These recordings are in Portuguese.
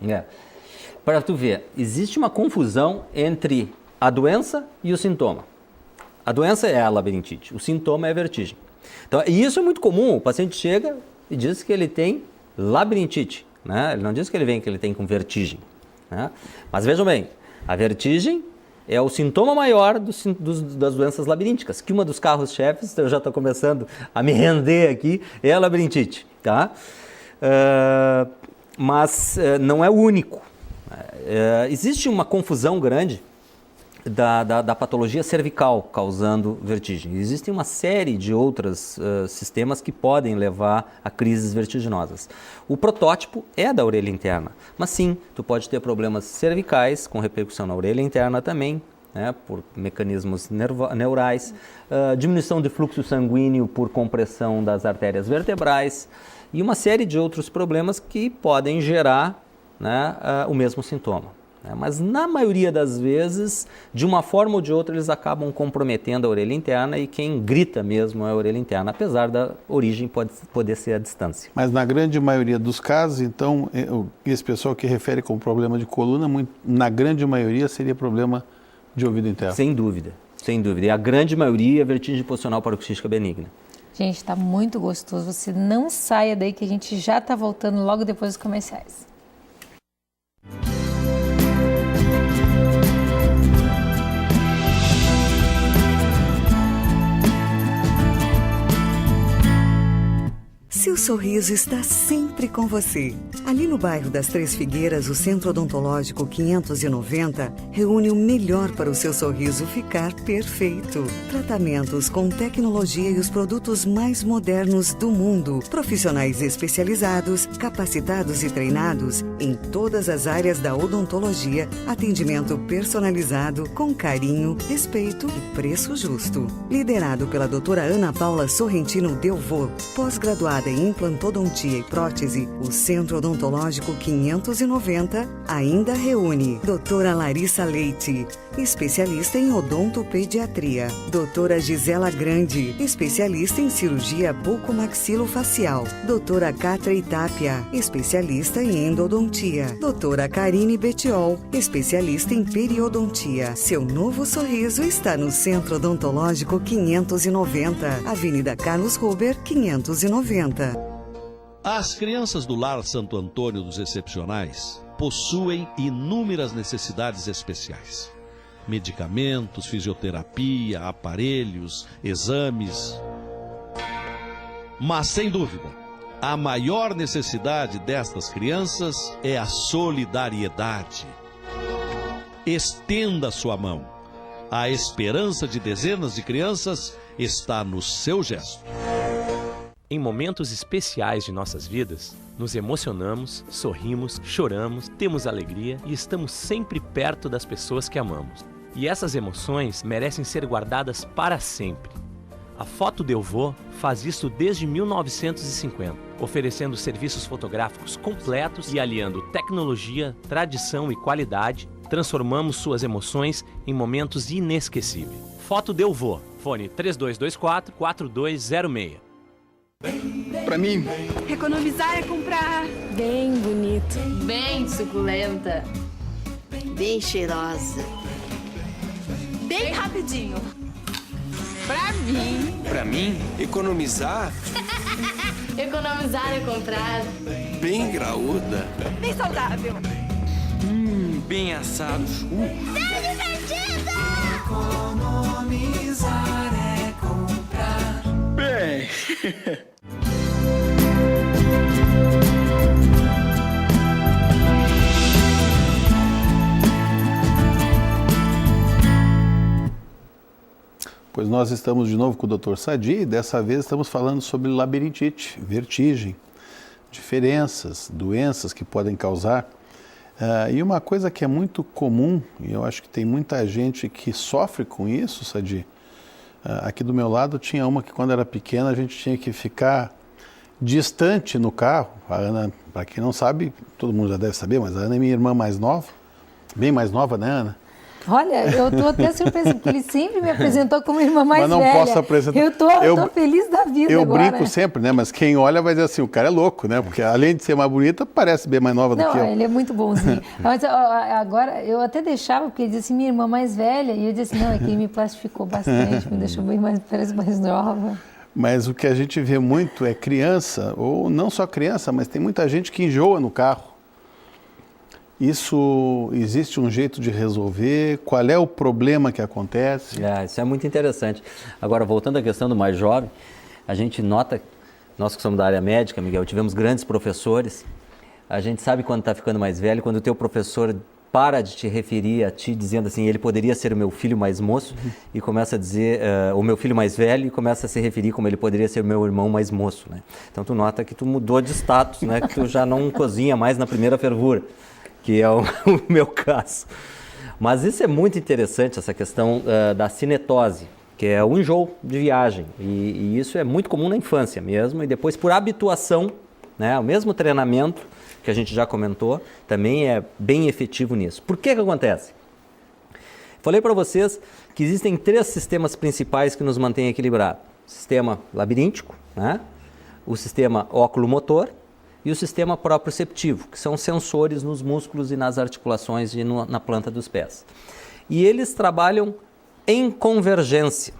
Não. Para tu ver, existe uma confusão entre a doença e o sintoma. A doença é a labirintite, o sintoma é a vertigem. Então, e isso é muito comum, o paciente chega e diz que ele tem labirintite, né? Ele não diz que ele tem com vertigem, né? Mas vejam bem, a vertigem é o sintoma maior das doenças labirínticas, que uma dos carros-chefes, eu já estou começando a me render aqui, é a labirintite, tá? Mas não é o único. Existe uma confusão grande da patologia cervical causando vertigem. Existem uma série de outros sistemas que podem levar a crises vertiginosas. O protótipo é da orelha interna, mas sim, tu pode ter problemas cervicais com repercussão na orelha interna também, né, por mecanismos neurais, diminuição de fluxo sanguíneo por compressão das artérias vertebrais e uma série de outros problemas que podem gerar, né, o mesmo sintoma. Mas na maioria das vezes, de uma forma ou de outra, eles acabam comprometendo a orelha interna e quem grita mesmo é a orelha interna, apesar da origem poder ser a distância. Mas na grande maioria dos casos, então, esse pessoal que refere como problema de coluna, na grande maioria seria problema de ouvido interno. Sem dúvida, sem dúvida. E a grande maioria é vertigem posicional paroxística benigna. Gente, está muito gostoso. Você não saia daí que a gente já está voltando logo depois dos comerciais. Seu sorriso está sempre com você. Ali no bairro das Três Figueiras, o Centro Odontológico 590 reúne o melhor para o seu sorriso ficar perfeito. Tratamentos com tecnologia e os produtos mais modernos do mundo. Profissionais especializados, capacitados e treinados em todas as áreas da odontologia. Atendimento personalizado, com carinho, respeito e preço justo. Liderado pela doutora Ana Paula Sorrentino Delvaux, pós-graduada em implantodontia e prótese, o Centro Odontológico 590 ainda reúne doutora Larissa Leite, especialista em odontopediatria, doutora Gisela Grande, especialista em cirurgia bucomaxilofacial, doutora Catra Itápia, especialista em endodontia, doutora Karine Betiol, especialista em periodontia. Seu novo sorriso está no Centro Odontológico 590, Avenida Carlos Ruber, 590. As crianças do Lar Santo Antônio dos Excepcionais possuem inúmeras necessidades especiais. Medicamentos, fisioterapia, aparelhos, exames. Mas, sem dúvida, a maior necessidade destas crianças é a solidariedade. Estenda sua mão. A esperança de dezenas de crianças está no seu gesto. Em momentos especiais de nossas vidas, nos emocionamos, sorrimos, choramos, temos alegria e estamos sempre perto das pessoas que amamos. E essas emoções merecem ser guardadas para sempre. A Foto Delvaux faz isso desde 1950, oferecendo serviços fotográficos completos e aliando tecnologia, tradição e qualidade, transformamos suas emoções em momentos inesquecíveis. Foto Delvaux, fone 3224-4206. Pra mim, economizar é comprar bem bonito, bem suculenta, bem cheirosa, bem rapidinho. Pra mim, economizar economizar é comprar bem graúda, bem saudável, bem assado. bem divertido. Economizar é comprar bem. Pois nós estamos de novo com o Dr. Sadi e dessa vez estamos falando sobre labirintite, vertigem, diferenças, doenças que podem causar. E uma coisa que é muito comum, e eu acho que tem muita gente que sofre com isso, Sadi. Aqui do meu lado tinha uma que quando era pequena a gente tinha que ficar distante no carro. A Ana, para quem não sabe, todo mundo já deve saber, mas a Ana é minha irmã mais nova, bem mais nova, né, Ana? Olha, eu tô até surpresa, porque ele sempre me apresentou como irmã mais Mas não velha. posso apresentar. Eu tô feliz da vida Eu agora. brinco sempre, né? Mas quem olha vai dizer assim, o cara é louco, né? Porque além de ser mais bonita, parece bem mais nova do que eu. Não, ele é muito bonzinho. Mas agora, eu até deixava, porque ele dizia assim, minha irmã mais velha, e eu disse assim, não, é que ele me plastificou bastante, me deixou bem mais, parece mais nova. Mas o que a gente vê muito é criança, ou não só criança, mas tem muita gente que enjoa no carro. Isso, existe um jeito de resolver? Qual é o problema que acontece? Isso é muito interessante. Agora, voltando à questão do mais jovem, a gente nota, nós que somos da área médica, Miguel, tivemos grandes professores, a gente sabe quando está ficando mais velho, quando o teu professor para de te referir a ti, dizendo assim, ele poderia ser o meu filho mais moço, e começa a dizer, o meu filho mais velho, e começa a se referir como ele poderia ser o meu irmão mais moço, né? Então, tu nota que tu mudou de status, né? Que tu já não cozinha mais na primeira fervura, que é o meu caso. Mas isso é muito interessante, essa questão da cinetose, que é o enjoo de viagem. E isso é muito comum na infância mesmo, e depois por habituação, né, o mesmo treinamento que a gente já comentou, também é bem efetivo nisso. Por que acontece? Falei para vocês que existem 3 sistemas principais que nos mantêm equilibrados. O sistema labiríntico, né, o sistema óculo-motor, e o sistema proprioceptivo, que são sensores nos músculos e nas articulações e na planta dos pés. E eles trabalham em convergência,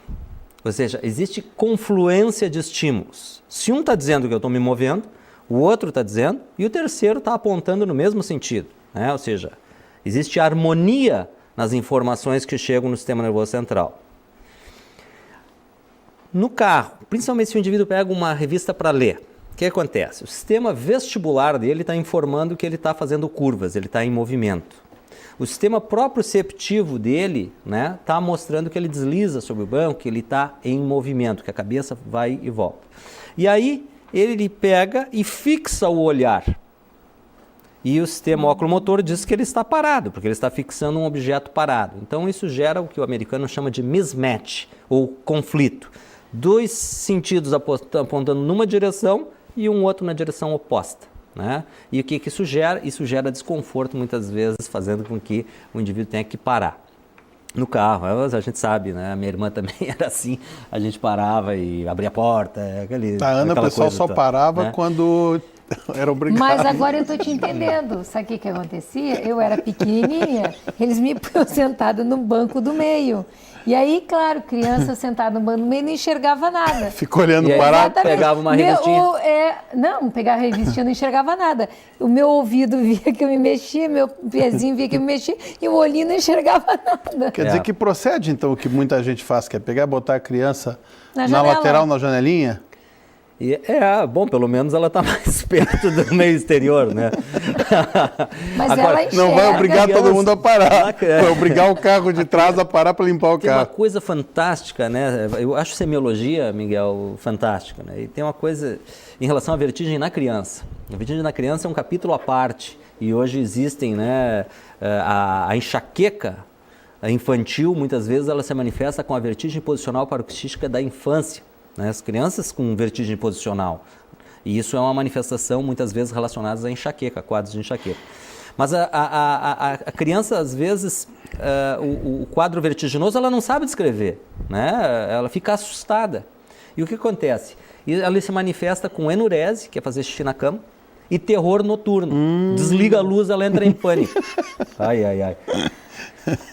ou seja, existe confluência de estímulos. Se um está dizendo que eu estou me movendo, o outro está dizendo, e o terceiro está apontando no mesmo sentido, né? Ou seja, existe harmonia nas informações que chegam no sistema nervoso central. No carro, principalmente se o indivíduo pega uma revista para ler, o que acontece? O sistema vestibular dele está informando que ele está fazendo curvas, ele está em movimento. O sistema proprioceptivo dele, né, está mostrando que ele desliza sobre o banco, que ele está em movimento, que a cabeça vai e volta. E aí ele pega e fixa o olhar. E o sistema óculo-motor diz que ele está parado, porque ele está fixando um objeto parado. Então isso gera o que o americano chama de mismatch, ou conflito. 2 sentidos apontando numa direção e um outro na direção oposta, né? E o que isso gera? Isso gera desconforto muitas vezes, fazendo com que o indivíduo tenha que parar. No carro, a gente sabe, né? A minha irmã também era assim, a gente parava e abria a porta, A Ana, o pessoal só parava, né, quando era obrigado. Mas agora eu estou te entendendo. Sabe o que acontecia? Eu era pequenininha, eles me punham sentada no banco do meio. E aí, claro, criança sentada no banco do meio não enxergava nada. Ficou olhando parado, pegava uma revistinha. Não, pegava a revistinha, não enxergava nada. O meu ouvido via que eu me mexia, meu pezinho via que eu me mexia, e o olhinho não enxergava nada. Quer dizer que procede, então, o que muita gente faz, que é pegar e botar a criança na lateral, na janelinha? Bom, pelo menos ela está mais perto do meio exterior, né? Mas agora, ela enxerga. Não vai obrigar todo mundo a parar, vai obrigar o carro de trás a parar para limpar o tem carro. Tem uma coisa fantástica, né? Eu acho semiologia, Miguel, fantástica, né? E tem uma coisa em relação à vertigem na criança. A vertigem na criança é um capítulo à parte, e hoje existem, né, a enxaqueca infantil, muitas vezes ela se manifesta com a vertigem posicional paroxística da infância. Né, as crianças com vertigem posicional, e isso é uma manifestação muitas vezes relacionada à enxaqueca, quadros de enxaqueca. Mas a criança, às vezes, o quadro vertiginoso, ela não sabe descrever, né? Ela fica assustada. E o que acontece? Ela se manifesta com enurese, que é fazer xixi na cama, e terror noturno. Desliga a luz, ela entra em pânico. Ai.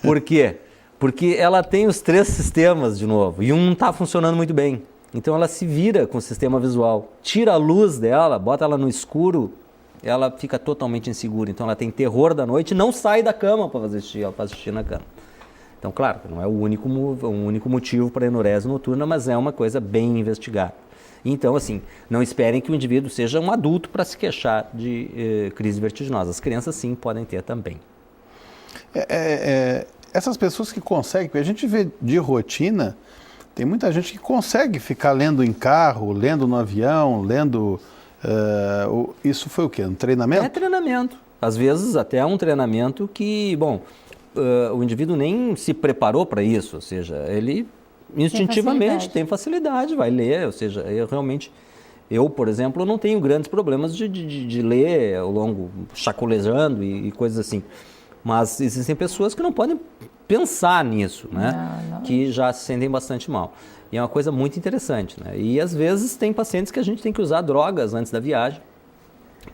Por quê? Porque ela tem os 3 sistemas de novo, e um não está funcionando muito bem. Então ela se vira com o sistema visual, tira a luz dela, bota ela no escuro, ela fica totalmente insegura. Então ela tem terror da noite e não sai da cama para fazer xixi, ela faz xixi na cama. Então, claro, não é o único motivo para a enurese noturna, mas é uma coisa bem investigada. Então, assim, não esperem que o indivíduo seja um adulto para se queixar de crise vertiginosa. As crianças, sim, podem ter também. Essas pessoas que conseguem, porque a gente vê de rotina, tem muita gente que consegue ficar lendo em carro, lendo no avião, lendo... isso foi o quê? Um treinamento? É treinamento. Às vezes até um treinamento que, bom, o indivíduo nem se preparou para isso, ou seja, ele instintivamente tem facilidade, vai ler, ou seja, eu, por exemplo, não tenho grandes problemas de ler ao longo, chacoalejando e coisas assim. Mas existem pessoas que não podem pensar nisso, né? Não. Que já se sentem bastante mal. E é uma coisa muito interessante, né? E às vezes tem pacientes que a gente tem que usar drogas antes da viagem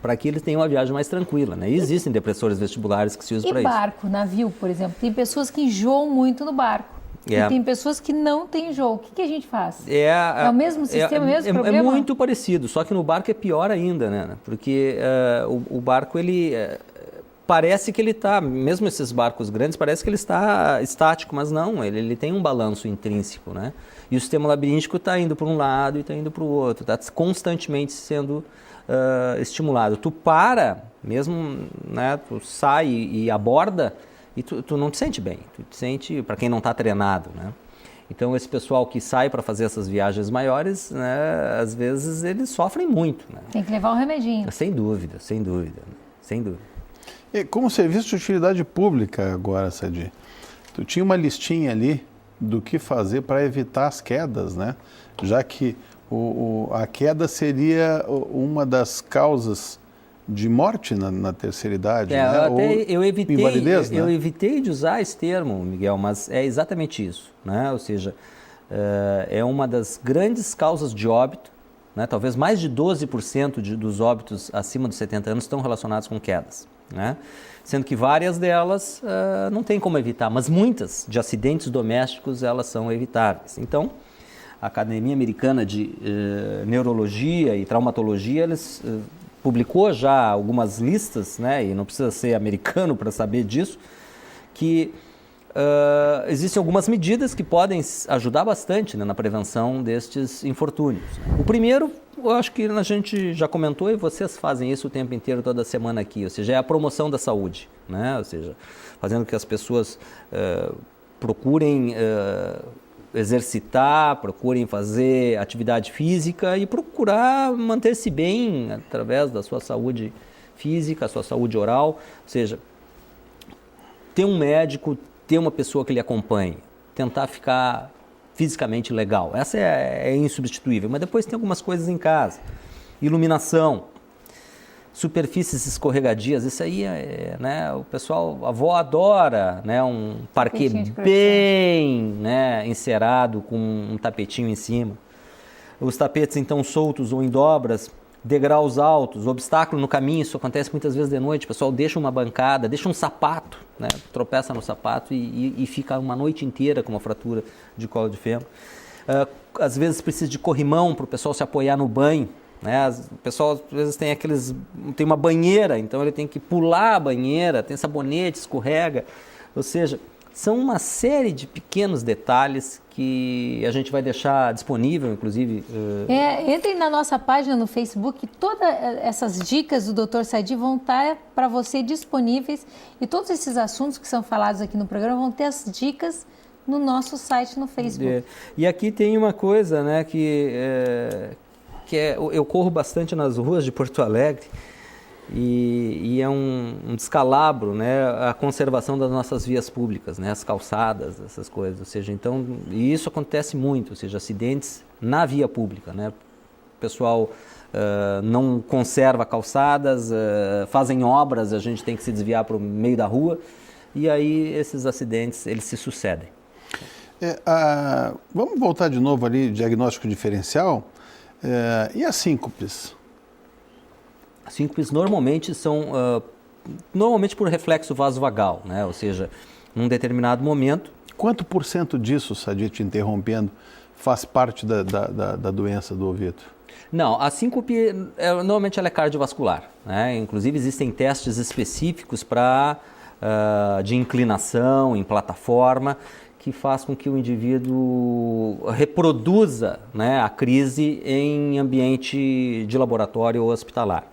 para que eles tenham uma viagem mais tranquila, né? E existem depressores vestibulares que se usam para isso. E barco, navio, por exemplo. Tem pessoas que enjoam muito no barco. É. E tem pessoas que não têm enjoo. O que a gente faz? É o mesmo sistema, o mesmo problema? É muito parecido, só que no barco é pior ainda, né? Porque o barco, ele... parece que ele está, mesmo esses barcos grandes, parece que ele está estático, mas não, ele tem um balanço intrínseco, né? E o sistema labiríntico está indo para um lado e está indo para o outro, está constantemente sendo estimulado. Tu para, mesmo, né, tu sai e aborda e tu não te sente bem, tu te sente, para quem não está treinado, né? Então esse pessoal que sai para fazer essas viagens maiores, né, às vezes eles sofrem muito, né? Tem que levar um remedinho. Sem dúvida, sem dúvida, sem dúvida. E como serviço de utilidade pública agora, Sadi, tu tinha uma listinha ali do que fazer para evitar as quedas, né? Já que a queda seria uma das causas de morte na terceira idade, né? Eu evitei, invalidez, né? Eu evitei de usar esse termo, Miguel, mas é exatamente isso, né? Ou seja, é uma das grandes causas de óbito, né? Talvez mais de 12% dos óbitos acima dos 70 anos estão relacionados com quedas, né? Sendo que várias delas não tem como evitar, mas muitas de acidentes domésticos elas são evitáveis. Então, a Academia Americana de Neurologia e Traumatologia, eles publicou já algumas listas, né, e não precisa ser americano para saber disso, que existem algumas medidas que podem ajudar bastante, né, na prevenção destes infortúnios. O primeiro, eu acho que a gente já comentou e vocês fazem isso o tempo inteiro, toda semana aqui, ou seja, é a promoção da saúde, né, ou seja, fazendo com que as pessoas procurem exercitar, procurem fazer atividade física e procurar manter-se bem através da sua saúde física, a sua saúde oral, ou seja, ter um médico, ter uma pessoa que lhe acompanhe, tentar ficar fisicamente legal. Essa é insubstituível, mas depois tem algumas coisas em casa. Iluminação, superfícies escorregadias, isso aí né, o pessoal, a avó adora, né, um parquet bem, né, encerado com um tapetinho em cima. Os tapetes então soltos ou em dobras, degraus altos, obstáculo no caminho, isso acontece muitas vezes de noite, o pessoal deixa uma bancada, deixa um sapato, né, tropeça no sapato e fica uma noite inteira com uma fratura de colo de fêmur. Às vezes precisa de corrimão para o pessoal se apoiar no banho, né? O pessoal às vezes tem uma banheira, então ele tem que pular a banheira, tem sabonete, escorrega, ou seja, são uma série de pequenos detalhes que a gente vai deixar disponível, inclusive. Entrem na nossa página no Facebook, todas essas dicas do Dr. Sadi vão estar para você disponíveis e todos esses assuntos que são falados aqui no programa vão ter as dicas no nosso site no Facebook. E aqui tem uma coisa, né, que eu corro bastante nas ruas de Porto Alegre e é um descalabro, né, a conservação das nossas vias públicas, né, as calçadas, essas coisas, ou seja, então, e isso acontece muito, ou seja, acidentes na via pública, né, o pessoal não conserva calçadas, fazem obras, a gente tem que se desviar para o meio da rua e aí esses acidentes, eles se sucedem. Vamos voltar de novo ali, diagnóstico diferencial. E as síncopes? As síncopes normalmente são por reflexo vasovagal, né? Ou seja, num determinado momento. Quanto por cento disso, Sadi, te interrompendo, faz parte da doença do ouvido? Não, a síncope normalmente ela é cardiovascular, né? Inclusive existem testes específicos de inclinação em plataforma que faz com que o indivíduo reproduza, né, a crise em ambiente de laboratório ou hospitalar.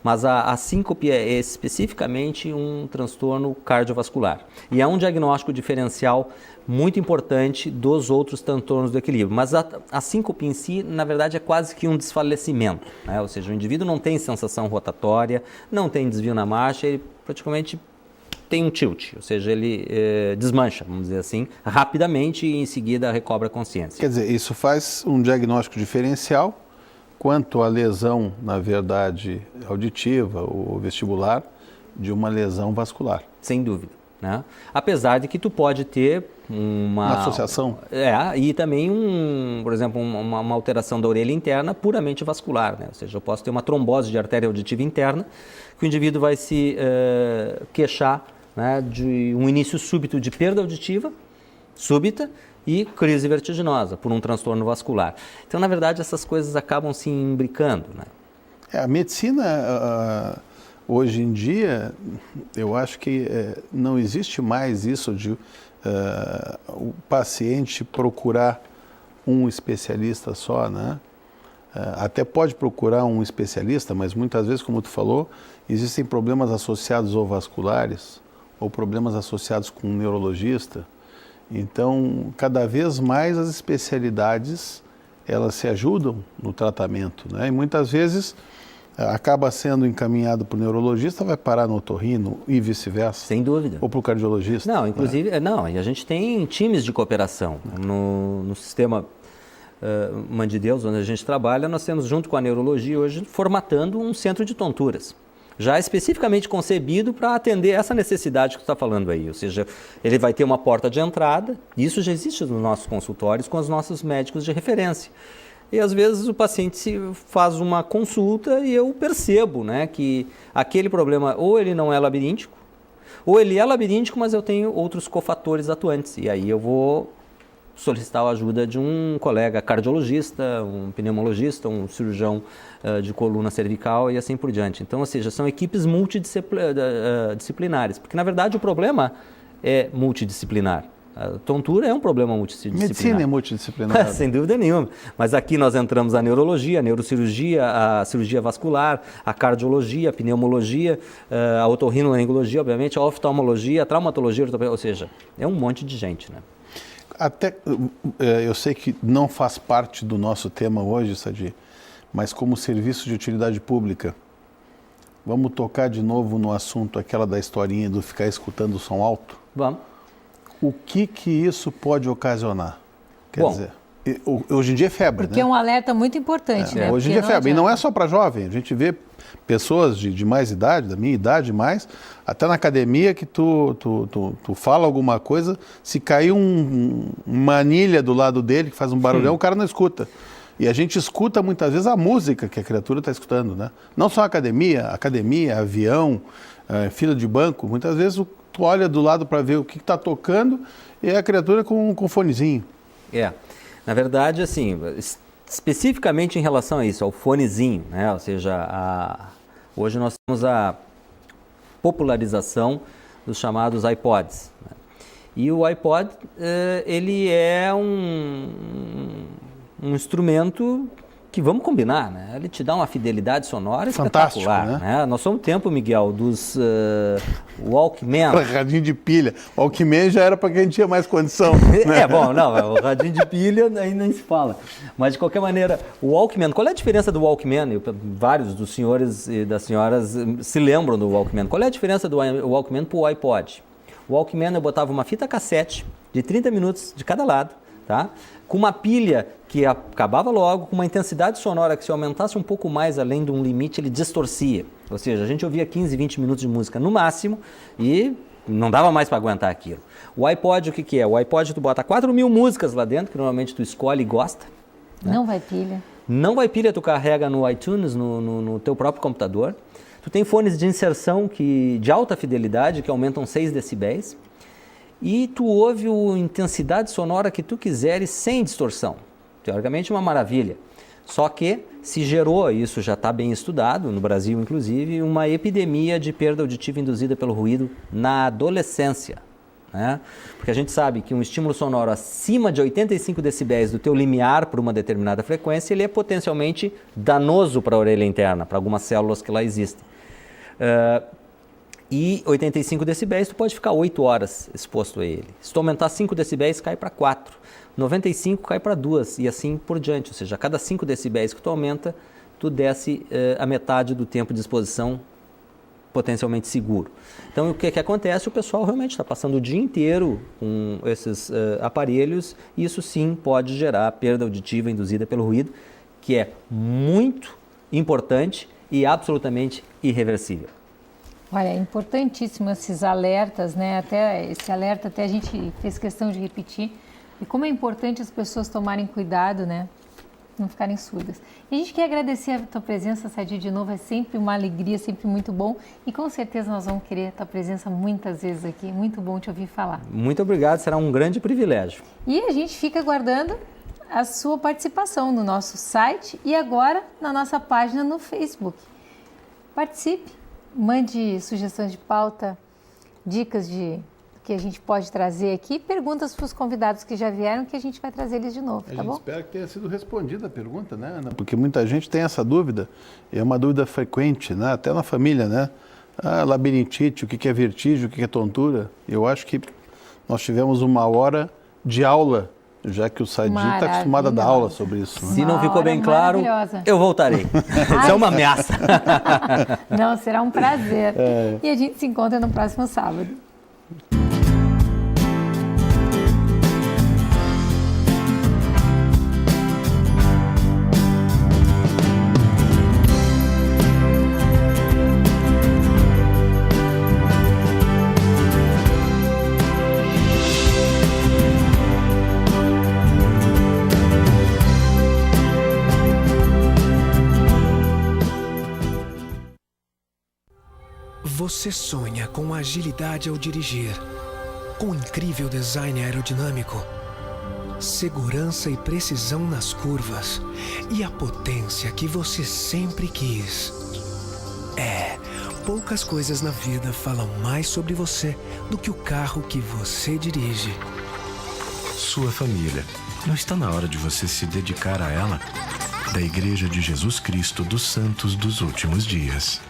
Mas a síncope é especificamente um transtorno cardiovascular. E é um diagnóstico diferencial muito importante dos outros transtornos do equilíbrio. Mas a síncope em si, na verdade, é quase que um desfalecimento, né? Ou seja, o indivíduo não tem sensação rotatória, não tem desvio na marcha, ele praticamente tem um tilt, ou seja, ele desmancha, vamos dizer assim, rapidamente e em seguida recobra a consciência. Quer dizer, isso faz um diagnóstico diferencial quanto à lesão, na verdade, auditiva ou vestibular, de uma lesão vascular. Sem dúvida, né? Apesar de que tu pode ter uma associação. E também, por exemplo, uma alteração da orelha interna puramente vascular, né? Ou seja, eu posso ter uma trombose de artéria auditiva interna, que o indivíduo vai se queixar, né, de um início súbito de perda auditiva, súbita, e crise vertiginosa por um transtorno vascular. Então, na verdade, essas coisas acabam se imbricando, né? A medicina, hoje em dia, eu acho que não existe mais isso de o paciente procurar um especialista só, né? Até pode procurar um especialista, mas muitas vezes, como tu falou, existem problemas associados ou vasculares, ou problemas associados com um neurologista. Então, cada vez mais as especialidades, elas se ajudam no tratamento, né? E muitas vezes acaba sendo encaminhado para o neurologista, vai parar no otorrino e vice-versa. Sem dúvida. Ou para o cardiologista. Não, inclusive, e a gente tem times de cooperação no sistema Mãe de Deus, onde a gente trabalha, nós temos, junto com a neurologia, hoje, formatando um centro de tonturas, já especificamente concebido para atender essa necessidade que tu está falando aí. Ou seja, ele vai ter uma porta de entrada, isso já existe nos nossos consultórios com os nossos médicos de referência. E às vezes o paciente faz uma consulta e eu percebo, né, que aquele problema ou ele não é labiríntico, ou ele é labiríntico, mas eu tenho outros cofatores atuantes. E aí eu vou solicitar a ajuda de um colega cardiologista, um pneumologista, um cirurgião de coluna cervical e assim por diante. Então, ou seja, são equipes multidisciplinares, porque na verdade o problema é multidisciplinar. A tontura é um problema multidisciplinar. Medicina é multidisciplinar. Sem dúvida nenhuma. Mas aqui nós entramos a neurologia, a neurocirurgia, a cirurgia vascular, a cardiologia, a pneumologia, a otorrinolaringologia, obviamente, a oftalmologia, a traumatologia, ou seja, é um monte de gente, né? Até, eu sei que não faz parte do nosso tema hoje, Sadi, mas como serviço de utilidade pública, vamos tocar de novo no assunto, aquela da historinha do ficar escutando o som alto? Vamos. O que isso pode ocasionar? Quer dizer, hoje em dia é febre, porque né? é um alerta muito importante, né? Hoje em dia é febre, e não é só para jovem, a gente vê pessoas de mais idade, da minha idade mais, até na academia que tu fala alguma coisa, se cair uma anilha do lado dele que faz um barulhão, o cara não escuta. E a gente escuta muitas vezes a música que a criatura está escutando, né? Não só academia, avião, fila de banco, muitas vezes tu olha do lado para ver o que está tocando e a criatura com fonezinho. Na verdade, assim, especificamente em relação a isso, ao fonezinho, né? Ou seja, hoje nós temos a popularização dos chamados iPods, né? E o iPod, ele é um instrumento que, vamos combinar, né? Ele te dá uma fidelidade sonora espetacular, né? Nós somos o tempo, Miguel, dos Walkman. Radinho de pilha. O Walkman já era para quem tinha mais condição. Né? O radinho de pilha aí nem se fala. Mas, de qualquer maneira, o Walkman, qual é a diferença do Walkman? Vários dos senhores e das senhoras se lembram do Walkman. Qual é a diferença do Walkman para o iPod? O Walkman, eu botava uma fita cassete de 30 minutos de cada lado, tá? Com uma pilha que acabava logo, com uma intensidade sonora que, se aumentasse um pouco mais além de um limite, ele distorcia. Ou seja, a gente ouvia 15, 20 minutos de música no máximo e não dava mais para aguentar aquilo. O iPod, o que é? O iPod, tu bota 4.000 músicas lá dentro, que normalmente tu escolhe e gosta. Né? Não vai pilha. Não vai pilha, tu carrega no iTunes, no teu próprio computador. Tu tem fones de inserção de alta fidelidade, que aumentam 6 decibéis. E tu ouve a intensidade sonora que tu quiseres sem distorção. Teoricamente, uma maravilha. Só que se gerou, isso já está bem estudado, no Brasil inclusive, uma epidemia de perda auditiva induzida pelo ruído na adolescência. Né? Porque a gente sabe que um estímulo sonoro acima de 85 decibéis do teu limiar por uma determinada frequência, ele é potencialmente danoso para a orelha interna, para algumas células que lá existem. E 85 decibéis, tu pode ficar 8 horas exposto a ele. Se tu aumentar 5 decibéis, cai para 4. 95 cai para 2 e assim por diante. Ou seja, a cada 5 decibéis que tu aumenta, tu desce a metade do tempo de exposição potencialmente seguro. Então, o que acontece? O pessoal realmente está passando o dia inteiro com esses aparelhos e isso sim pode gerar perda auditiva induzida pelo ruído, que é muito importante e absolutamente irreversível. Olha, é importantíssimo esses alertas, né? Até esse alerta até a gente fez questão de repetir. E como é importante as pessoas tomarem cuidado, né? Não ficarem surdas. E a gente quer agradecer a tua presença, Sadi, de novo. É sempre uma alegria, sempre muito bom. E com certeza nós vamos querer a tua presença muitas vezes aqui. Muito bom te ouvir falar. Muito obrigado, será um grande privilégio. E a gente fica aguardando a sua participação no nosso site e agora na nossa página no Facebook. Participe, mande sugestões de pauta, dicas de que a gente pode trazer aqui, perguntas para os convidados que já vieram, que a gente vai trazer eles de novo, tá bom? A gente espera que tenha sido respondida a pergunta, né, Ana? Porque muita gente tem essa dúvida, é uma dúvida frequente, né? Até na família, né? Labirintite, o que é vertigem, o que é tontura. Eu acho que nós tivemos uma hora de aula, já que o Sadi está acostumado a dar aula sobre isso. Né? Se não ficou bem claro, eu voltarei. Isso é uma ameaça. Não, será um prazer. E a gente se encontra no próximo sábado. Você sonha com agilidade ao dirigir, com incrível design aerodinâmico, segurança e precisão nas curvas e a potência que você sempre quis. Poucas coisas na vida falam mais sobre você do que o carro que você dirige. Sua família. Não está na hora de você se dedicar a ela? Da Igreja de Jesus Cristo dos Santos dos Últimos Dias.